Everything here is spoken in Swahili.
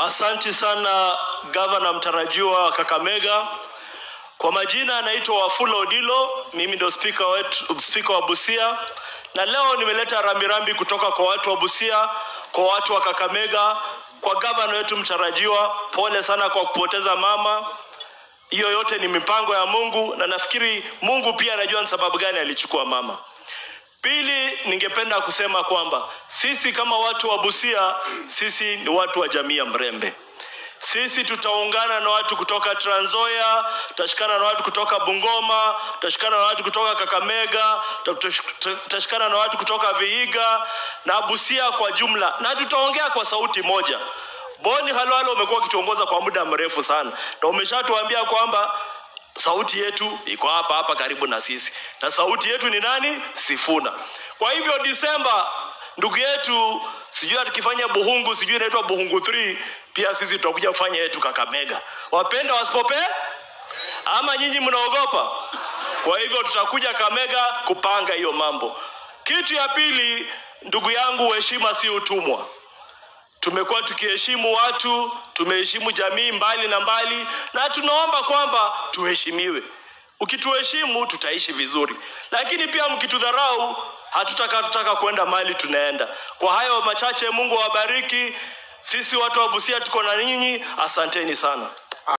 Asanti sana gavana mtarajiwa wa Kakamega. Kwa majina anaitwa Wafula Odilo, mimi ndio speaker wa Busia. Na leo nimeleta rambirambi kutoka kwa watu wa Busia, kwa watu wa Kakamega, kwa gavana wetu mtarajiwa. Pole sana kwa kupoteza mama. Hiyo yote ni mipango ya Mungu na nafikiri Mungu pia anajua ni sababu gani alichukua mama. Pili, ningependa kusema kwamba sisi kama watu wa Busia, sisi ni watu wa jamii ya Mrembe. Sisi tutaungana na watu kutoka Trans Nzoia, tutashikana na watu kutoka Bungoma, tutashikana na watu kutoka Kakamega, tutashikana na watu kutoka Vihiga na Busia kwa jumla, na tutaongea kwa sauti moja. Boni Khalwale umekuwa kituongoza kwa muda mrefu sana, na umeshatuambia kwamba sauti yetu iko hapa karibu na sisi. Na sauti yetu ni nani? Sifuna. Kwa hivyo Disemba, ndugu yetu, sijui atakifanya Buhungu, sijui inaitwa Buhungu 3, pia sisi tutakuja kufanya yetu Kakamega. Wapenda wasipope? Ama nyinyi mnaogopa? Kwa hivyo tutakuja Kakamega kupanga hiyo mambo. Kitu ya pili, ndugu yangu, heshima si utumwa. Tumekuwa tukiheshimu watu, tumeheshimu jamii mbali na mbali, na tunaomba kwamba tuheshimiwe. Ukituheshimu tutaishi vizuri, lakini pia mkitudharau hatutaka kwenda mali tunaenda. Kwa hayo machache, Mungu awabariki. Sisi watu wa Busia tuko na nyinyi. Asanteni sana.